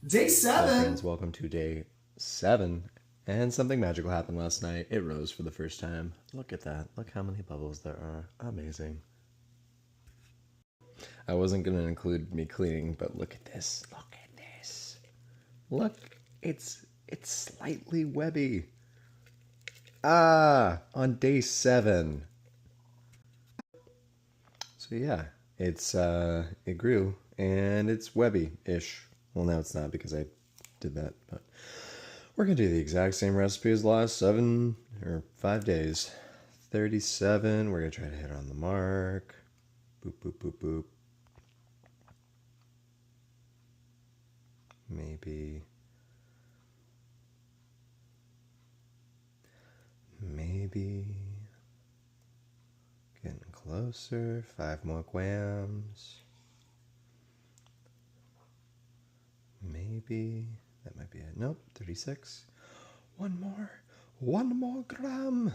Day Hello 7. friends, welcome to day 7. And something magical happened last night. It rose for the first time. Look at that. Look how many bubbles there are. Amazing. I wasn't going to include me cleaning, but look at this. Look at this. Look, it's slightly webby. On day 7. So yeah, it grew and it's webby-ish. Well, now it's not because I did that, but we're gonna do the exact same recipe as the last 7 or 5 days. 37, we're gonna try to hit on the mark. Boop, boop, boop, boop. Maybe getting closer. 5 more grams. Maybe that might be it. Nope, 36. One more gram.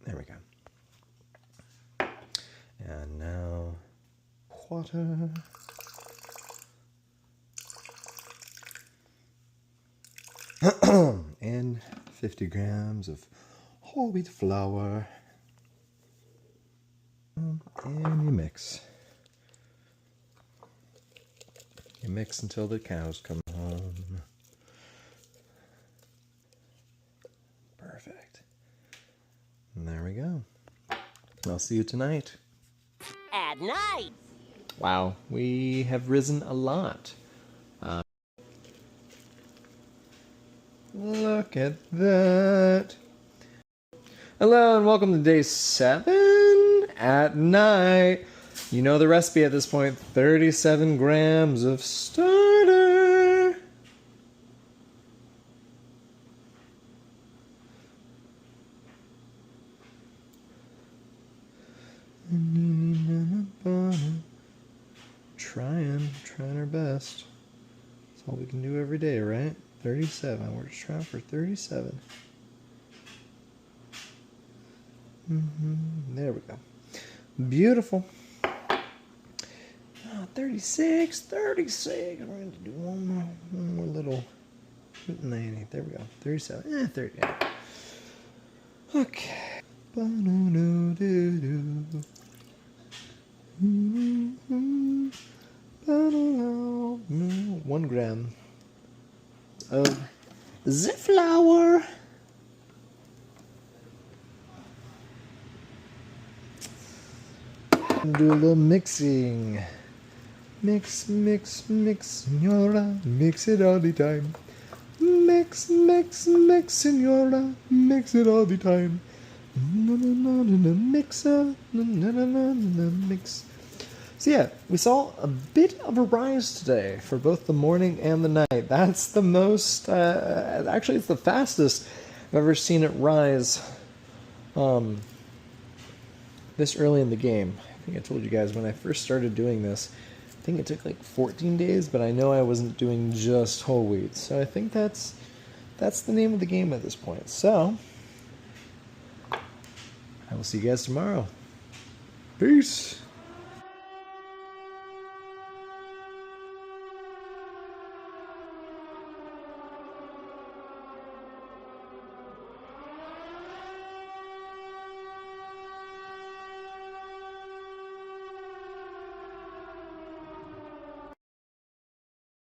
There we go. And now water. And 50 grams of whole wheat flour. And you mix. You mix until the cows come home. Perfect. And there we go. I'll see you tonight. At night. Wow, we have risen a lot. Look at that. Hello and welcome to day 7 at night. You know the recipe at this point, 37 grams of starter. Trying our best. That's all we can do every day, right? 37. We're just trying for 37. There we go. Beautiful. 36. We're going to do one more little 90. There we go. 37. 30. Okay. 1 gram of the flour. Do a little mixing. Mix, senora. Mix it all the time. Mix, senora. Mix it all the time. Mixer. Mix. So yeah, we saw a bit of a rise today for both the morning and the night. That's the most, actually it's the fastest I've ever seen it rise this early in the game. I think I told you guys when I first started doing this, I think it took like 14 days, but I know I wasn't doing just whole wheat. So I think that's the name of the game at this point. So, I will see you guys tomorrow. Peace!